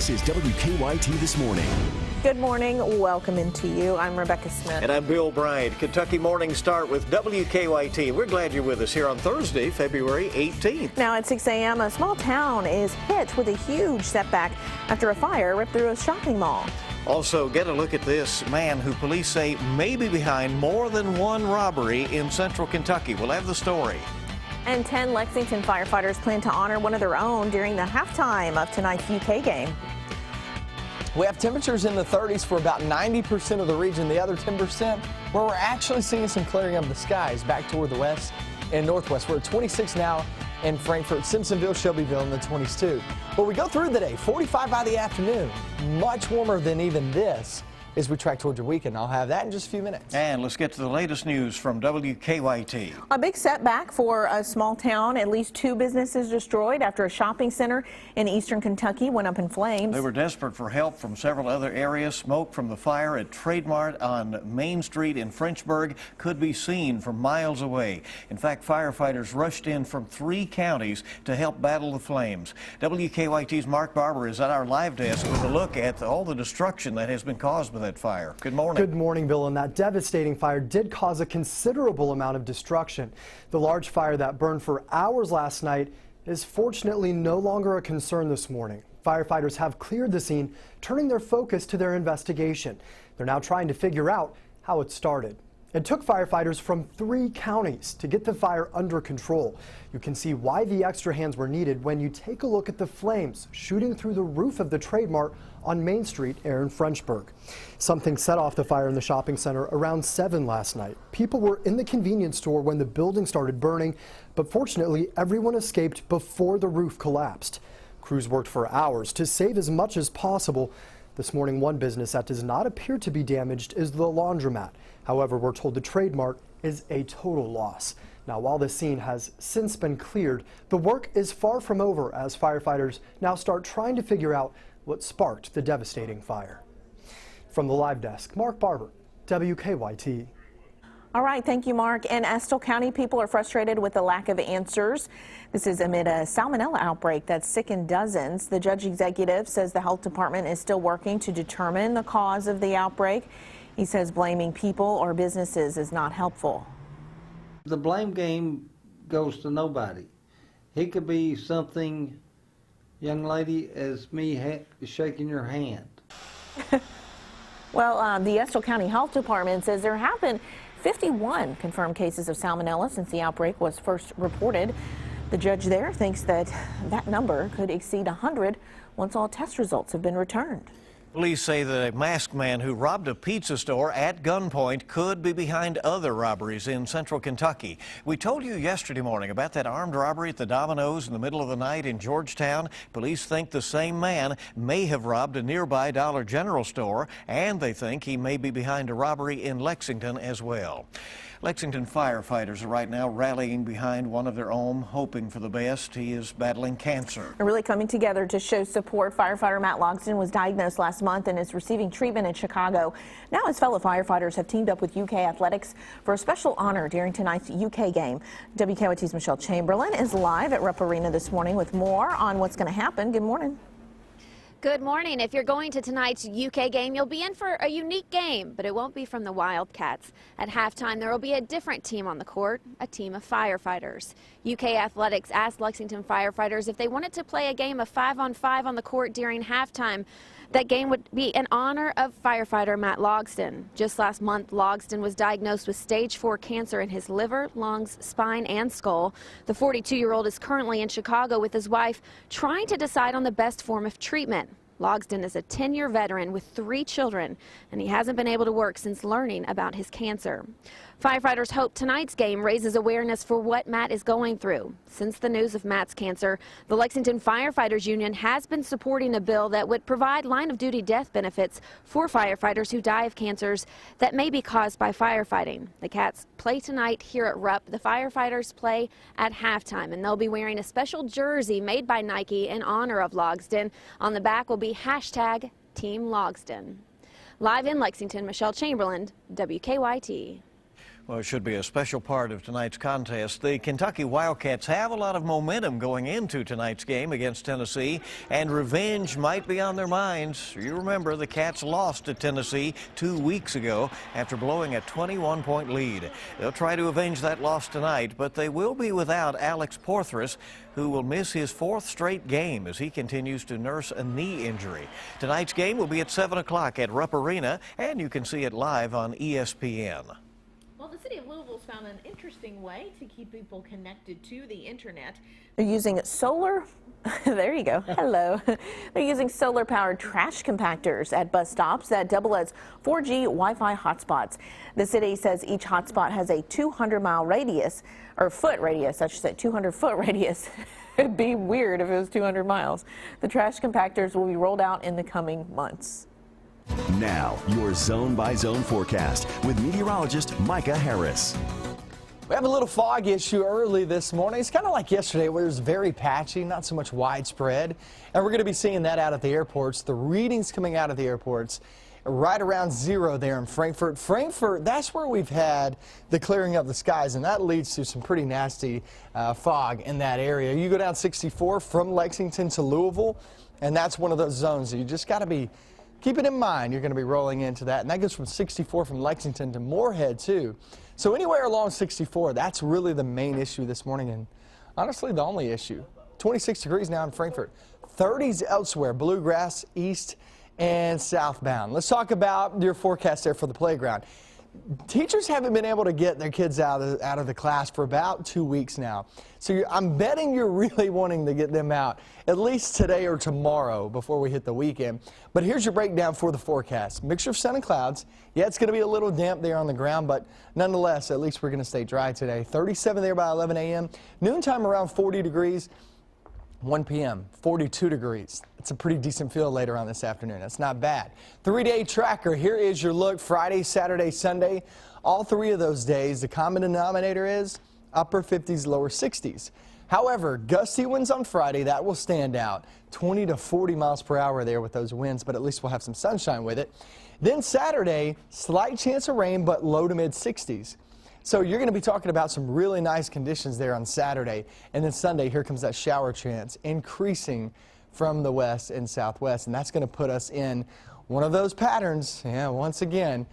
This is WKYT This Morning. Good morning. Welcome into you. I'm Rebecca Smith. And I'm Bill Bryant. Kentucky Morning Start with WKYT. We're glad you're with us here on Thursday, February 18th. Now at 6 a.m., a small town is hit with a huge setback after a fire ripped through a shopping mall. Also, get a look at this man who police say may be behind more than one robbery in central Kentucky. We'll have the story. And 10 Lexington firefighters plan to honor one of their own during the halftime of tonight's UK game. We have temperatures in the 30s for about 90% of the region. The other 10% where we're actually seeing some clearing of the skies back toward the west and northwest. We're at 26 now in Frankfort, Simpsonville, Shelbyville in the 20s too. But we go through the day, 45 by the afternoon, much warmer than even this as we track towards your weekend. I'll have that in just a few minutes. And let's get to the latest news from WKYT. A big setback for a small town. At least 2 businesses destroyed after a shopping center in eastern Kentucky went up in flames. They were desperate for help from several other areas. Smoke from the fire at Mart on Main Street in Frenchburg could be seen from miles away. In fact, firefighters rushed in from 3 counties to help battle the flames. WKYT's Mark Barber is at our live desk with a look at all the destruction that has been caused by that fire. Good morning. Good morning, Bill. And that devastating fire did cause a considerable amount of destruction. The large fire that burned for hours last night is fortunately no longer a concern this morning. Firefighters have cleared the scene, turning their focus to their investigation. They're now trying to figure out how it started. It took firefighters from 3 counties to get the fire under control. You can see why the extra hands were needed when you take a look at the flames shooting through the roof of the Trade Mart on Main Street in Frenchburg. Something set off the fire in the shopping center around 7 last night. People were in the convenience store when the building started burning, but fortunately everyone escaped before the roof collapsed. Crews worked for hours to save as much as possible. This morning, one business that does not appear to be damaged is the laundromat. However, we're told the Trade Mart is a total loss. Now, while the scene has since been cleared, the work is far from over as firefighters now start trying to figure out what sparked the devastating fire. From the live desk, Mark Barber, WKYT. All right, thank you, Mark. In Estill County, people are frustrated with the lack of answers. This is amid a salmonella outbreak that's sickened dozens. The judge executive says the health department is still working to determine the cause of the outbreak. He says blaming people or businesses is not helpful. The blame game goes to nobody. It could be something, young lady, as me shaking your hand. Well, the Estill County Health Department says there have been 51 confirmed cases of salmonella since the outbreak was first reported. The judge there thinks that number could exceed 100 once all test results have been returned. Police say that a masked man who robbed a pizza store at gunpoint could be behind other robberies in central Kentucky. We told you yesterday morning about that armed robbery at the Domino's in the middle of the night in Georgetown. Police think the same man may have robbed a nearby Dollar General store, and they think he may be behind a robbery in Lexington as well. Lexington firefighters are right now rallying behind one of their own, hoping for the best. He is battling cancer. They're really coming together to show support. Firefighter Matt Logsdon was diagnosed last month and is receiving treatment in Chicago. Now his fellow firefighters have teamed up with UK Athletics for a special honor during tonight's UK game. WKYT's Michelle Chamberlain is live at Rupp Arena this morning with more on what's going to happen. Good morning. Good morning. If you're going to tonight's UK game, you'll be in for a unique game, but it won't be from the Wildcats. At halftime, there will be a different team on the court, a team of firefighters. UK Athletics asked Lexington firefighters if they wanted to play a game of 5-on-5 on the court during halftime. That game would be in honor of firefighter Matt Logsdon. Just last month, Logsdon was diagnosed with stage 4 cancer in his liver, lungs, spine, and skull. The 42-year-old is currently in Chicago with his wife, trying to decide on the best form of treatment. Logsdon is a 10-year veteran with 3 children, and he hasn't been able to work since learning about his cancer. Firefighters hope tonight's game raises awareness for what Matt is going through. Since the news of Matt's cancer, the Lexington Firefighters Union has been supporting a bill that would provide line-of-duty death benefits for firefighters who die of cancers that may be caused by firefighting. The Cats play tonight here at Rupp. The firefighters play at halftime, and they'll be wearing a special jersey made by Nike in honor of Logsdon. On the back will be #Team Logsdon. Live in Lexington, Michelle Chamberlain, WKYT. Well, it should be a special part of tonight's contest. The Kentucky Wildcats have a lot of momentum going into tonight's game against Tennessee, and revenge might be on their minds. You remember the Cats lost to Tennessee 2 weeks ago after blowing a 21-point lead. They'll try to avenge that loss tonight, but they will be without Alex Porthras, who will miss his 4th straight game as he continues to nurse a knee injury. Tonight's game will be at 7 o'clock at Rupp Arena, and you can see it live on ESPN. Well, the city of Louisville's found an interesting way to keep people connected to the internet. They're using solar, there you go, hello. They're using solar-powered trash compactors at bus stops that double as 4G Wi-Fi hotspots. The city says each hotspot has a 200-mile radius, or foot radius, I should say, 200-foot radius. It'd be weird if it was 200 miles. The trash compactors will be rolled out in the coming months. Now, your zone-by-zone forecast with meteorologist Micah Harris. We have a little fog issue early this morning. It's kind of like yesterday where it was very patchy, not so much widespread. And we're going to be seeing that out at the airports. The readings coming out of the airports right around 0 there in Frankfurt. Frankfurt, that's where we've had the clearing of the skies, and that leads to some pretty nasty fog in that area. You go down 64 from Lexington to Louisville, and that's one of those zones that you just got to be keep it in mind. You're going to be rolling into that, and that goes from 64 from Lexington to Moorhead too. So anywhere along 64, that's really the main issue this morning, and honestly the only issue. 26 degrees now in Frankfurt, 30s elsewhere, Bluegrass, east and southbound. Let's talk about your forecast there for the playground. Teachers haven't been able to get their kids out of the class for about 2 weeks now. So I'm betting you're really wanting to get them out at least today or tomorrow before we hit the weekend. But here's your breakdown for the forecast. Mixture of sun and clouds. Yeah, it's going to be a little damp there on the ground, but nonetheless, at least we're going to stay dry today. 37 there by 11 a.m. Noontime around 40 degrees. 1 p.m., 42 degrees. It's a pretty decent feel later on this afternoon. That's not bad. 3-day tracker. Here is your look. Friday, Saturday, Sunday. All 3 of those days, the common denominator is upper 50s, lower 60s. However, gusty winds on Friday, that will stand out. 20 to 40 miles per hour there with those winds, but at least we'll have some sunshine with it. Then Saturday, slight chance of rain, but low to mid 60s. So you're going to be talking about some really nice conditions there on Saturday. And then Sunday, here comes that shower chance increasing from the west and southwest. And that's going to put us in one of those patterns. Yeah, once again,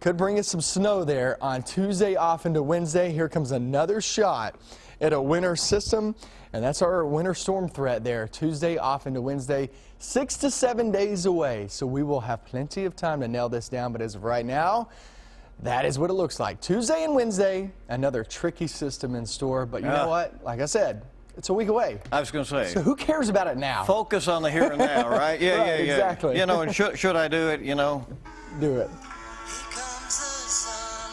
could bring us some snow there on Tuesday off into Wednesday. Here comes another shot at a winter system. And that's our winter storm threat there. Tuesday off into Wednesday, 6 to 7 days away. So we will have plenty of time to nail this down. But as of right now, that is what it looks like. Tuesday and Wednesday, another tricky system in store. But you know what? Like I said, it's a week away. I was going to say. So who cares about it now? Focus on the here and now, right? Yeah, right, yeah. Exactly. You know, and should I do it, you know? Do it.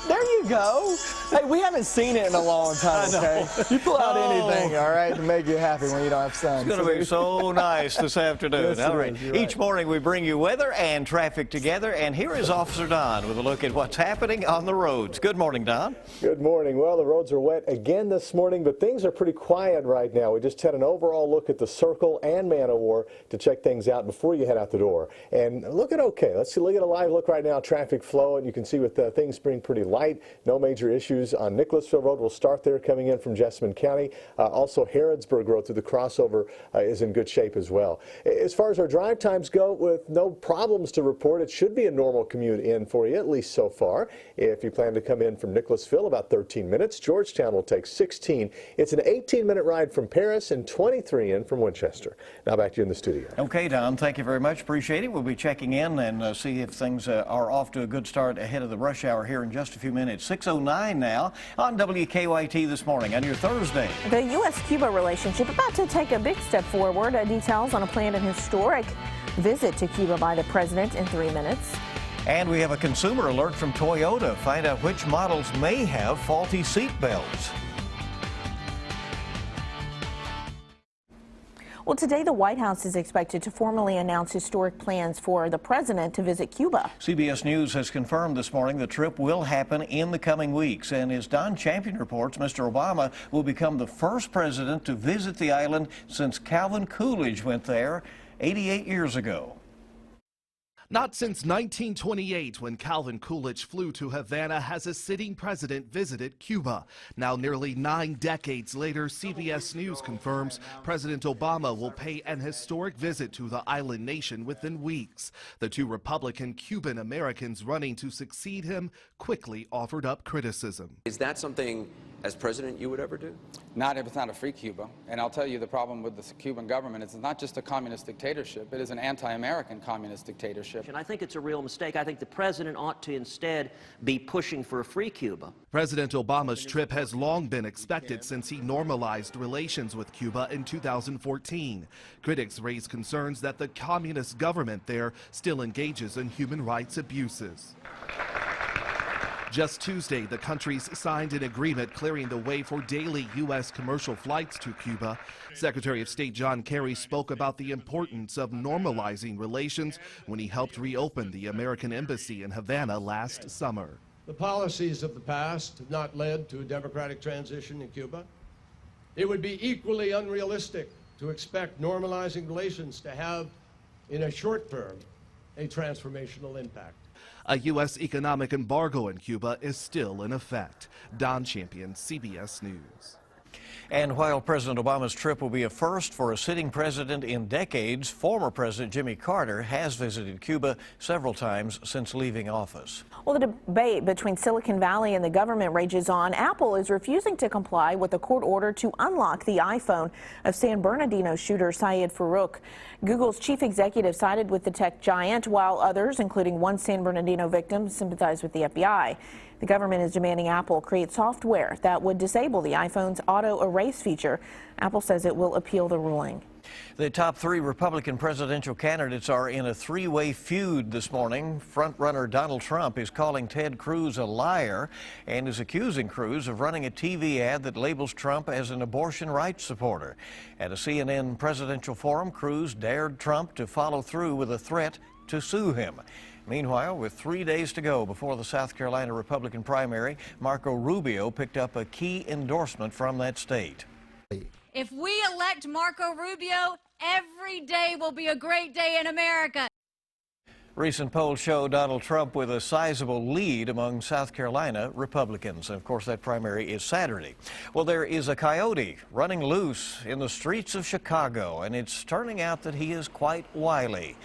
There you go. Hey, we haven't seen it in a long time, okay? You pull out anything, all right, to make you happy when you don't have sun. It's going to be so nice this afternoon. Yes, all right. Each right. morning we bring you weather and traffic together, and here is Officer Don with a look at what's happening on the roads. Good morning, Don. Good morning. Well, the roads are wet again this morning, but things are pretty quiet right now. We just had an overall look at the Circle and Man o' War to check things out before you head out the door. And looking okay. Let's see, look at a live look right now, traffic flow, and you can see with things being pretty light, no major issues on Nicholasville Road. We'll start there coming in from Jessamine County. Also, Harrodsburg Road through the crossover is in good shape as well. As far as our drive times go, with no problems to report, it should be a normal commute in for you, at least so far. If you plan to come in from Nicholasville, about 13 minutes. Georgetown will take 16. It's an 18-minute ride from Paris and 23 in from Winchester. Now back to you in the studio. Okay, Don, thank you very much. Appreciate it. We'll be checking in and see if things are off to a good start ahead of the rush hour here in just a few minutes. 6:09 now on WKYT this morning on your Thursday. The U.S.-Cuba relationship about to take a big step forward. Details on a planned and historic visit to Cuba by the president in 3 minutes. And we have a consumer alert from Toyota. Find out which models may have faulty seat belts. Well, today the White House is expected to formally announce historic plans for the president to visit Cuba. CBS News has confirmed this morning the trip will happen in the coming weeks. And as Don Champion reports, Mr. Obama will become the first president to visit the island since Calvin Coolidge went there 88 years ago. Not since 1928, when Calvin Coolidge flew to Havana, has a sitting president visited Cuba. Now, nearly 9 decades later, CBS News confirms President Obama will pay an historic visit to the island nation within weeks. The 2 Republican Cuban Americans running to succeed him quickly offered up criticism. Is that something, as president, you would ever do? Not if it's not a free Cuba. And I'll tell you the problem with the Cuban government is it's not just a communist dictatorship, it is an anti-American communist dictatorship. And I think it's a real mistake. I think the president ought to instead be pushing for a free Cuba. President Obama's trip has long been expected since he normalized relations with Cuba in 2014. Critics raise concerns that the communist government there still engages in human rights abuses. Just Tuesday, the countries signed an agreement clearing the way for daily U.S. commercial flights to Cuba. Secretary of State John Kerry spoke about the importance of normalizing relations when he helped reopen the American embassy in Havana last summer. The policies of the past have not led to a democratic transition in Cuba. It would be equally unrealistic to expect normalizing relations to have, in a short term, a transformational impact. A U.S. economic embargo in Cuba is still in effect. Don Champion, CBS News. And while President Obama's trip will be a first for a sitting president in decades, former President Jimmy Carter has visited Cuba several times since leaving office. Well, the debate between Silicon Valley and the government rages on. Apple is refusing to comply with a court order to unlock the iPhone of San Bernardino shooter Syed Farouk. Google's chief executive sided with the tech giant, while others, including one San Bernardino victim, sympathized with the FBI. The government is demanding Apple create software that would disable the iPhone's auto erase feature. Apple says it will appeal the ruling. The top 3 Republican presidential candidates are in a 3-way feud this morning. Frontrunner Donald Trump is calling Ted Cruz a liar and is accusing Cruz of running a TV ad that labels Trump as an abortion rights supporter. At a CNN presidential forum, Cruz dared Trump to follow through with a threat to sue him. Meanwhile, with 3 days to go before the South Carolina Republican primary, Marco Rubio picked up a key endorsement from that state. If we elect Marco Rubio, every day will be a great day in America. Recent polls show Donald Trump with a sizable lead among South Carolina Republicans. And of course, that primary is Saturday. Well, there is a coyote running loose in the streets of Chicago, and it's turning out that he is quite wily.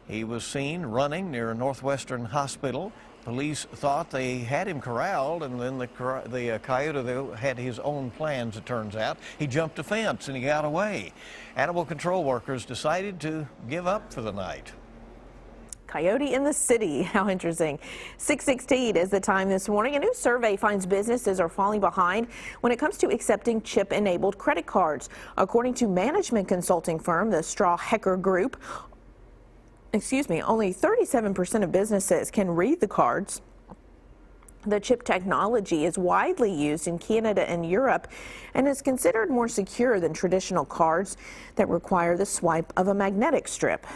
He was seen running near a Northwestern hospital. Police thought they had him corralled, and then the coyote though had his own plans, it turns out. He jumped a fence and he got away. Animal control workers decided to give up for the night. Coyote in the city. How interesting. 6:16 is the time this morning. A new survey finds businesses are falling behind when it comes to accepting chip-enabled credit cards. According to management consulting firm, the Straw Hecker Group, only 37% of businesses can read the cards. The chip technology is widely used in Canada and Europe and is considered more secure than traditional cards that require the swipe of a magnetic strip.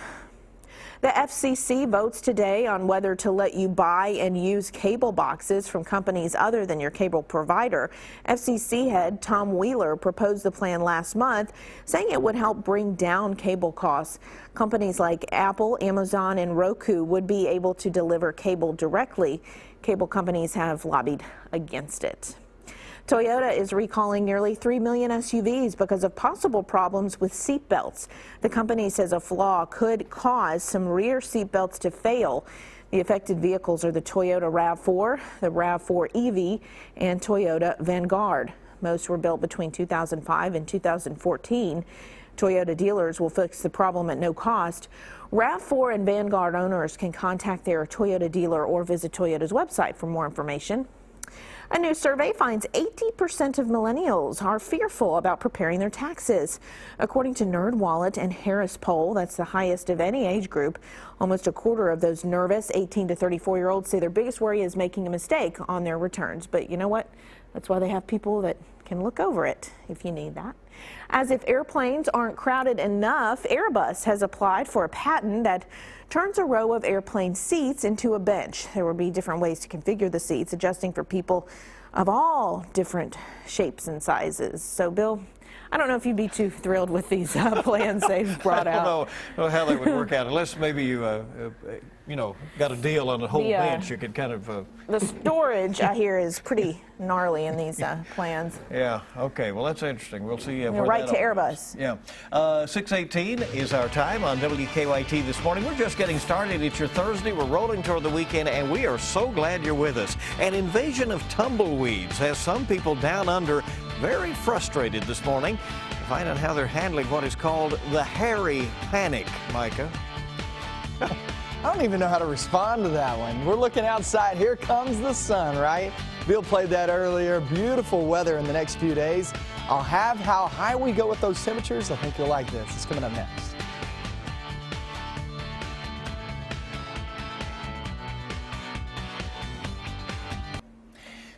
The FCC votes today on whether to let you buy and use cable boxes from companies other than your cable provider. FCC head Tom Wheeler proposed the plan last month, saying it would help bring down cable costs. Companies like Apple, Amazon, and Roku would be able to deliver cable directly. Cable companies have lobbied against it. Toyota is recalling nearly 3 million SUVs because of possible problems with seat belts. The company says a flaw could cause some rear seat belts to fail. The affected vehicles are the Toyota RAV4, the RAV4 EV, and Toyota Vanguard. Most were built between 2005 and 2014. Toyota dealers will fix the problem at no cost. RAV4 and Vanguard owners can contact their Toyota dealer or visit Toyota's website for more information. A new survey finds 80% of millennials are fearful about preparing their taxes. According to NerdWallet and Harris Poll, that's the highest of any age group. Almost a quarter of those nervous 18 to 34-year-olds say their biggest worry is making a mistake on their returns. But you know what? That's why they have people that can look over it if you need that. As if airplanes aren't crowded enough, Airbus has applied for a patent that turns a row of airplane seats into a bench. There will be different ways to configure the seats, adjusting for people of all different shapes and sizes. So, Bill, I don't know if you'd be too thrilled with these plans they've brought out. I don't know how that would work out, unless maybe you, got a deal on the whole bench. You could kind of... The storage, I hear, is pretty gnarly in these plans. Yeah, okay. Well, that's interesting. We'll see. Right to Airbus. Yeah. 6:18 is our time on WKYT this morning. We're just getting started. It's your Thursday. We're rolling toward the weekend, and we are so glad you're with us. An invasion of tumbleweeds has some people down under very frustrated this morning. To find out how they're handling what is called the hairy panic, Micah. I don't even know how to respond to that one. We're looking outside. Here comes the sun, right? Bill played that earlier. Beautiful weather in the next few days. I'll have how high we go with those temperatures. I think you'll like this. It's coming up next.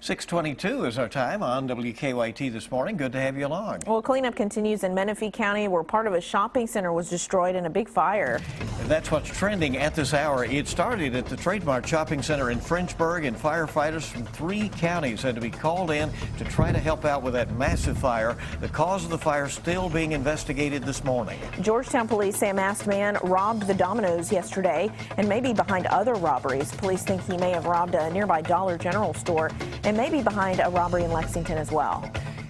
6:22 is our time on WKYT this morning. Good to have you along. Well, cleanup continues in Menifee County, where part of a shopping center was destroyed in a big fire. And that's what's trending at this hour. It started at the Trade Mart Shopping Center in Frenchburg, and firefighters from 3 counties had to be called in to try to help out with that massive fire. The cause of the fire still being investigated this morning. Georgetown police say a masked man robbed the Domino's yesterday and may be behind other robberies. Police think he may have robbed a nearby Dollar General store and may be behind a robbery in Lexington as well.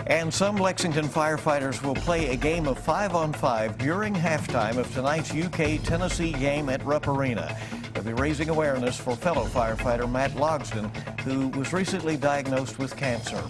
And some Lexington firefighters will play a game of 5-on-5 during halftime of tonight's UK-Tennessee game at Rupp Arena. They'll be raising awareness for fellow firefighter Matt Logsdon, who was recently diagnosed with cancer.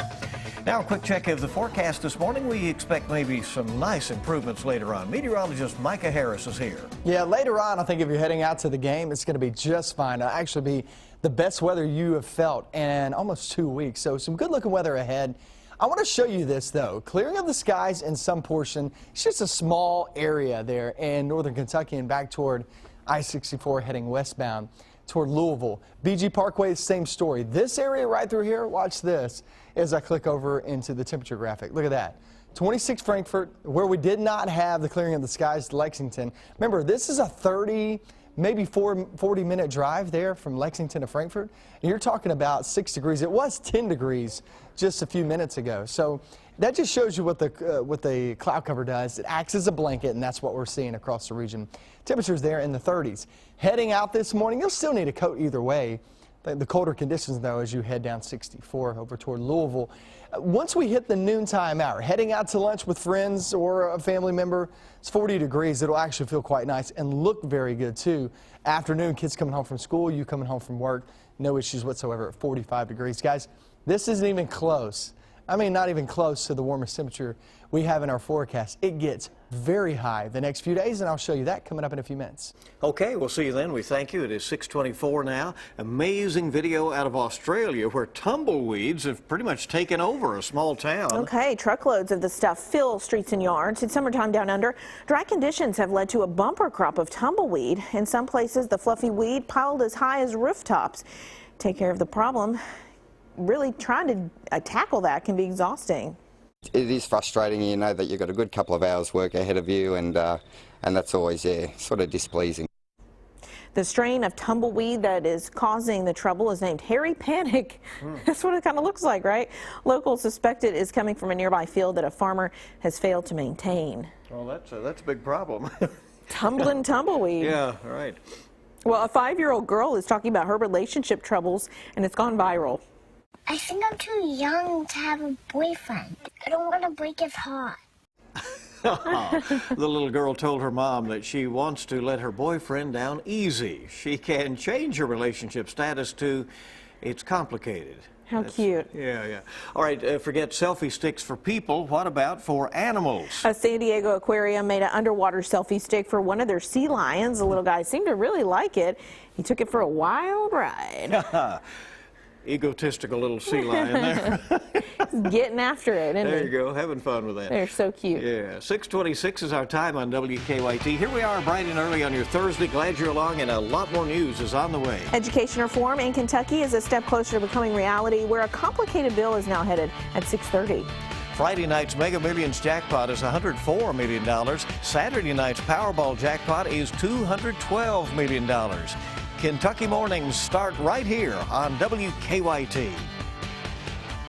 Now, a quick check of the forecast this morning. We expect maybe some nice improvements later on. Meteorologist Micah Harris is here. Yeah, later on, I think if you're heading out to the game, it's going to be just fine. It'll actually be the best weather you have felt in almost 2 weeks. So some good looking weather ahead. I want to show you this, though. Clearing of the skies in some portion. It's just a small area there in northern Kentucky and back toward I-64 heading westbound toward Louisville. BG Parkway, same story. This area right through here, watch this as I click over into the temperature graphic. Look at that. 26 Frankfort, where we did not have the clearing of the skies to Lexington. Remember, this is a 30, maybe 40-minute drive there from Lexington to Frankfort. And you're talking about 6 degrees. It was 10 degrees just a few minutes ago. So that just shows you what the cloud cover does. It acts as a blanket, and that's what we're seeing across the region. Temperatures there in the 30s. Heading out this morning, you'll still need a coat either way. The colder conditions, though, as you head down 64 over toward Louisville. Once we hit the noontime hour, heading out to lunch with friends or a family member, it's 40 degrees. It'll actually feel quite nice and look very good, too. Afternoon, kids coming home from school, you coming home from work, no issues whatsoever at 45 degrees. Guys, this isn't even close. I mean, not even close to the warmest temperature we have in our forecast. It gets very high the next few days, and I'll show you that coming up in a few minutes. Okay, we'll see you then. We thank you. It is 6:24 now. Amazing video out of Australia where tumbleweeds have pretty much taken over a small town. Okay, truckloads of the stuff fill streets and yards. It's summertime down under. Dry conditions have led to a bumper crop of tumbleweed. In some places, the fluffy weed piled as high as rooftops. Take care of the problem. Really trying to tackle that can be exhausting. It is frustrating. You know that you've got a good couple of hours work ahead of you, and that's always sort of displeasing. The strain of tumbleweed that is causing the trouble is named hairy panic. That's what it kind of looks like, right? Locals suspect it is coming from a nearby field that a farmer has failed to maintain. Well, that's a big problem. Tumbling tumbleweed. Yeah, right. Well, a 5-year-old girl is talking about her relationship troubles, and it's gone viral. I think I'm too young to have a boyfriend. I don't want to break his heart. The little girl told her mom that she wants to let her boyfriend down easy. She can change her relationship status to it's complicated. How cute. Yeah. All right, forget selfie sticks for people. What about for animals? A San Diego aquarium made an underwater selfie stick for one of their sea lions. The little guy seemed to really like it. He took it for a wild ride. Egotistical little sea lion there. Getting after it, isn't There he? you go, having fun with that. They're so cute. Yeah, 6:26 is our time on WKYT. Here we are bright and early on your Thursday. Glad you're along, and a lot more news is on the way. Education reform in Kentucky is a step closer to becoming reality, where a complicated bill is now headed at 6:30. Friday night's Mega Millions jackpot is $104 million. Saturday night's Powerball jackpot is $212 million. Kentucky mornings start right here on WKYT.